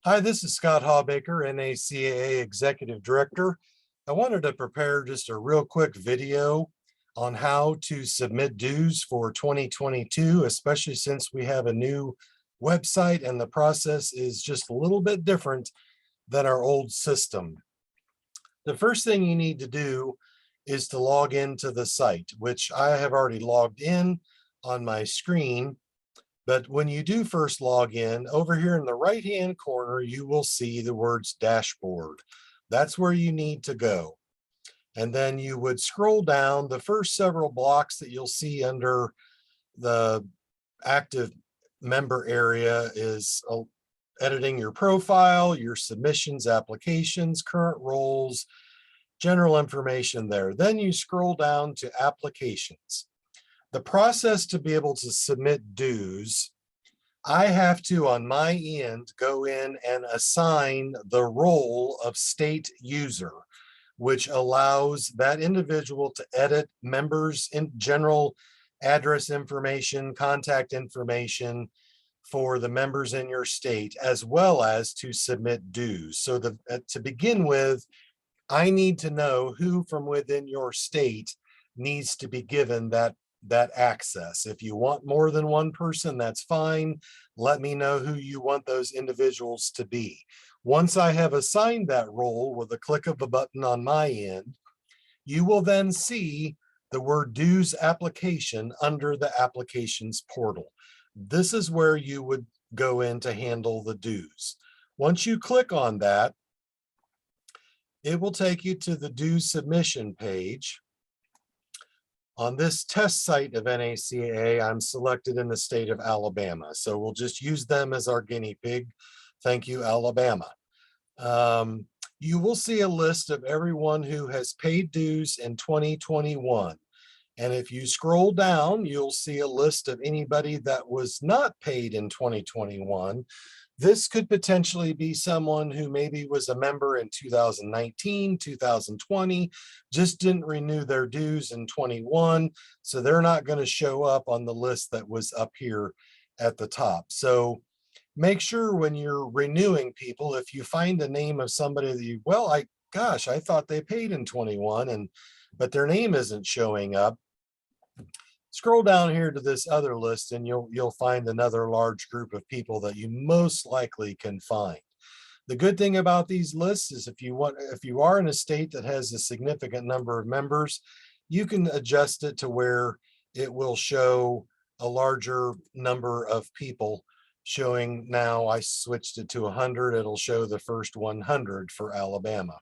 Hi, this is Scott Hawbaker, NACAA Executive Director. I wanted to prepare just a real quick video on how to submit dues for 2022, especially since we have a new website and the process is just a little bit different than our old system. The first thing you need to do is to log into the site, which I have already logged in on my screen. But when you do first log in, over here in the right-hand corner, you will see the words dashboard. That's where you need to go. And then you would scroll down. The first several blocks that you'll see under the active member area is editing your profile, your submissions, applications, current roles, general information there. Then you scroll down to applications. The process to be able to submit dues, I have to, on my end, go in and assign the role of state user, which allows that individual to edit members' in general address information, contact information for the members in your state, as well as to submit dues. So to begin with, I need to know who from within your state needs to be given that access. If you want more than one person, that's fine. Let me know who you want those individuals to be. Once I have assigned that role with a click of a button on my end, you will then see the word dues application under the applications portal. This is where you would go in to handle the dues. Once you click on that, it will take you to the dues submission page. On this test site of NACAA, I'm selected in the state of Alabama. So we'll just use them as our guinea pig. Thank you, Alabama. You will see a list of everyone who has paid dues in 2021. And if you scroll down, you'll see a list of anybody that was not paid in 2021. This could potentially be someone who maybe was a member in 2019, 2020, just didn't renew their dues in 21. So they're not going to show up on the list that was up here at the top. So make sure when you're renewing people, if you find the name of somebody that you, well, I thought they paid in 21, but their name isn't showing up. Scroll down here to this other list and you'll find another large group of people that you most likely can find. The good thing about these lists is if you are in a state that has a significant number of members, you can adjust it to where it will show a larger number of people showing. Now I switched it to 100. It'll show the first 100 for Alabama.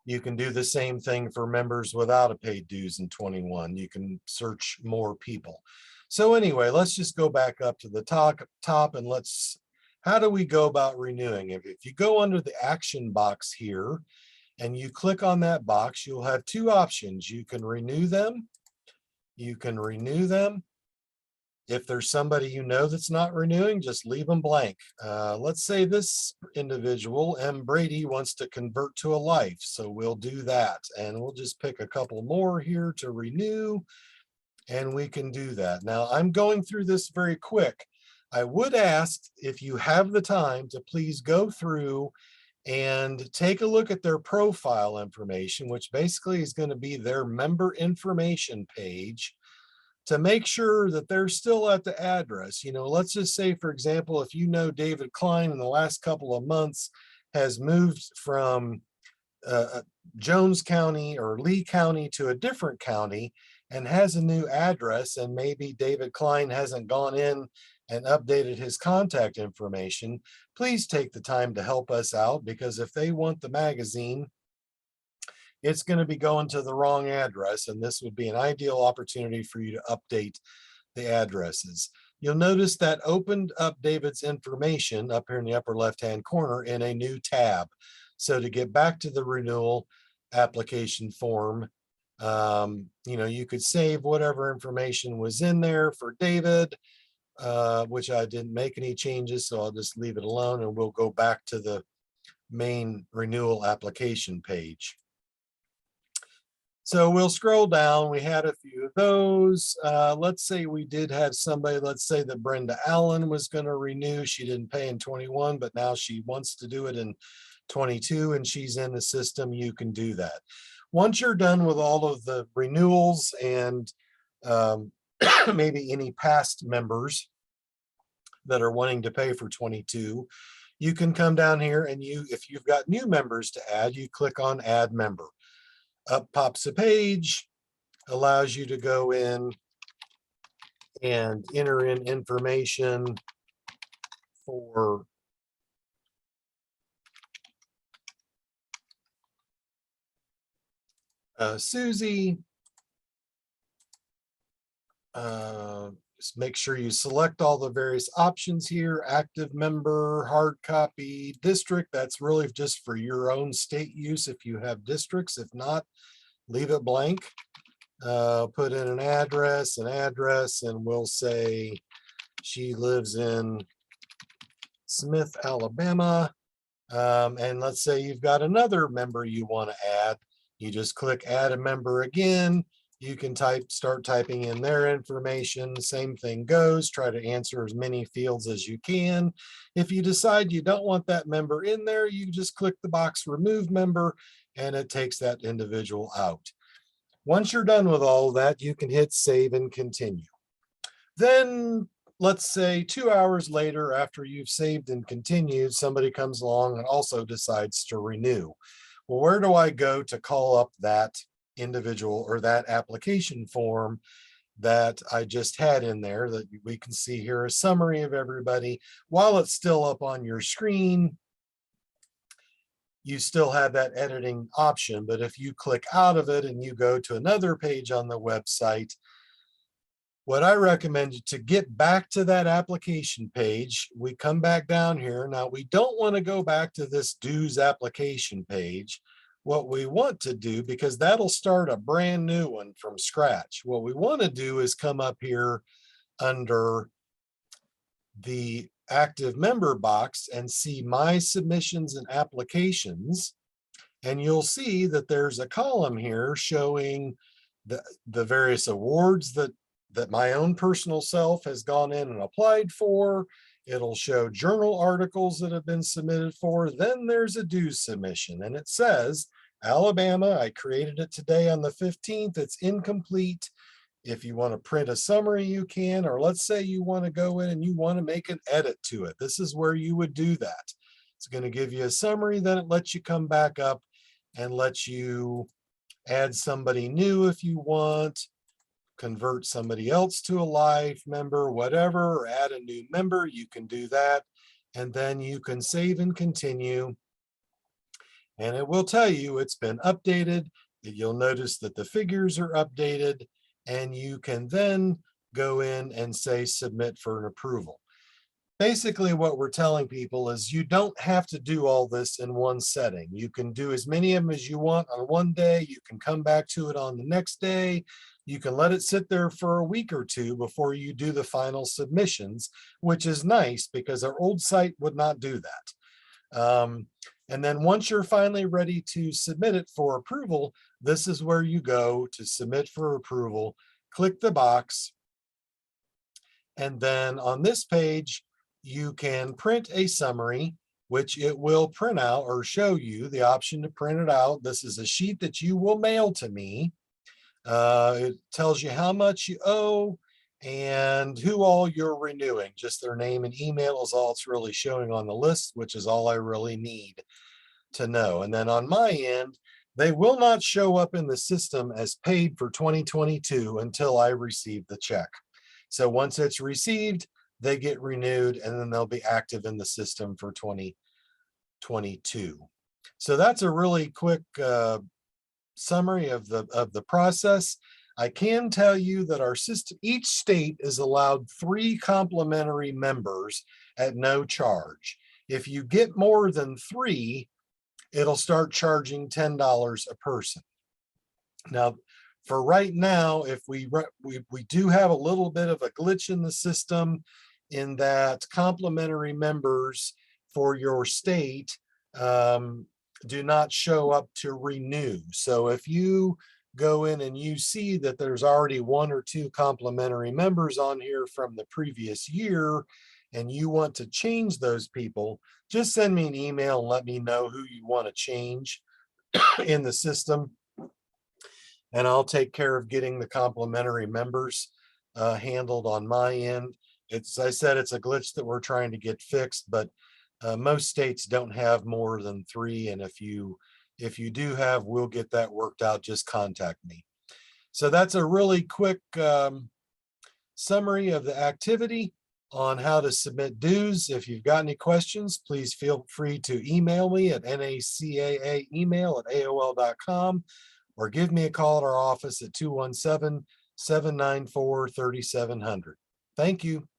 You can do the same thing for members without a paid dues in 21. You can search more people. So anyway, let's just go back up to the top and how do we go about renewing? If you go under the action box here and you click on that box, you'll have two options. You can renew them. You can renew them. If there's somebody you know that's not renewing, just leave them blank. Let's say this individual, M. Brady, wants to convert to a life. So we'll do that. And we'll just pick a couple more here to renew. And we can do that. Now, I'm going through this very quick. I would ask if you have the time to please go through and take a look at their profile information, which basically is going to be their member information page, to make sure that they're still at the address. You know, let's just say, for example, if you know David Klein in the last couple of months has moved from Jones County or Lee County to a different county and has a new address, and maybe David Klein hasn't gone in and updated his contact information, please take the time to help us out, because if they want the magazine, it's going to be going to the wrong address, and this would be an ideal opportunity for you to update the addresses. You'll notice that opened up David's information up here in the upper left-hand corner in a new tab. So to get back to the renewal application form, you know, you could save whatever information was in there for David, which I didn't make any changes, so I'll just leave it alone, and we'll go back to the main renewal application page. So we'll scroll down. We had a few of those. Let's say we did have somebody, let's say that Brenda Allen was going to renew. She didn't pay in 21, but now she wants to do it in 22 and she's in the system. You can do that. Once you're done with all of the renewals and maybe any past members that are wanting to pay for 22, you can come down here and if you've got new members to add, you click on Add Member. Up pops a page, allows you to go in and enter in information for Susie. Just make sure you select all the various options here: active member, hard copy, district. That's really just for your own state use if you have districts. If not, leave it blank. Put in an address, and we'll say she lives in Smith, Alabama. And let's say you've got another member you want to add. You just click Add a Member again. You can start typing in their information. Same thing goes. Try to answer as many fields as you can. If you decide you don't want that member in there, you just click the box Remove Member, and it takes that individual out. Once you're done with all of that, you can hit Save and Continue. Then let's say 2 hours later, after you've saved and continued, somebody comes along and also decides to renew. Well, where do I go to call up that individual or that application form that I just had in there? That we can see here a summary of everybody. While it's still up on your screen, you still have that editing option, but if you click out of it and you go to another page on the website, what I recommend to get back to that application page, we come back down here. Now, we don't want to go back to this dues application page. What we want to do, because that'll start a brand new one from scratch, what we want to do is come up here under the active member box and see My Submissions and Applications. And you'll see that there's a column here showing the various awards that my own personal self has gone in and applied for. It'll show journal articles that have been submitted for. Then there's a dues submission, and it says, Alabama, I created it today on the 15th. It's incomplete. If you want to print a summary, you can, or let's say you want to go in and you want to make an edit to it. This is where you would do that. It's going to give you a summary, then it lets you come back up and lets you add somebody new if you want, convert somebody else to a live member, whatever, or add a new member, you can do that. And then you can save and continue. And it will tell you it's been updated. You'll notice that the figures are updated, and you can then go in and say submit for an approval. Basically, what we're telling people is you don't have to do all this in one setting. You can do as many of them as you want on one day. You can come back to it on the next day. You can let it sit there for a week or two before you do the final submissions, which is nice because our old site would not do that. And then once you're finally ready to submit it for approval, this is where you go to submit for approval. Click the box. And then on this page, you can print a summary, which it will print out or show you the option to print it out. This is a sheet that you will mail to me. It tells you how much you owe and who all you're renewing. Just their name and email is all it's really showing on the list, which is all I really need to know. And then on my end, they will not show up in the system as paid for 2022 until I receive the check. So once it's received, they get renewed, and then they'll be active in the system for 2022. So that's a really quick summary of the process. I can tell you that our system, each state is allowed 3 complimentary members at no charge. If you get more than 3, it'll start charging $10 a person. Now, for right now, if we do have a little bit of a glitch in the system in that complimentary members for your state do not show up to renew. So if you go in and you see that there's already 1 or 2 complimentary members on here from the previous year, and you want to change those people, just send me an email and let me know who you want to change in the system, and I'll take care of getting the complimentary members handled on my end. I said, it's a glitch that we're trying to get fixed, but most states don't have more than 3, and if you do have, we'll get that worked out. Just contact me. So that's a really quick summary of the activity on how to submit dues. If you've got any questions, please feel free to email me at nacaaemail@aol.com or give me a call at our office at 217-794-3700. Thank you.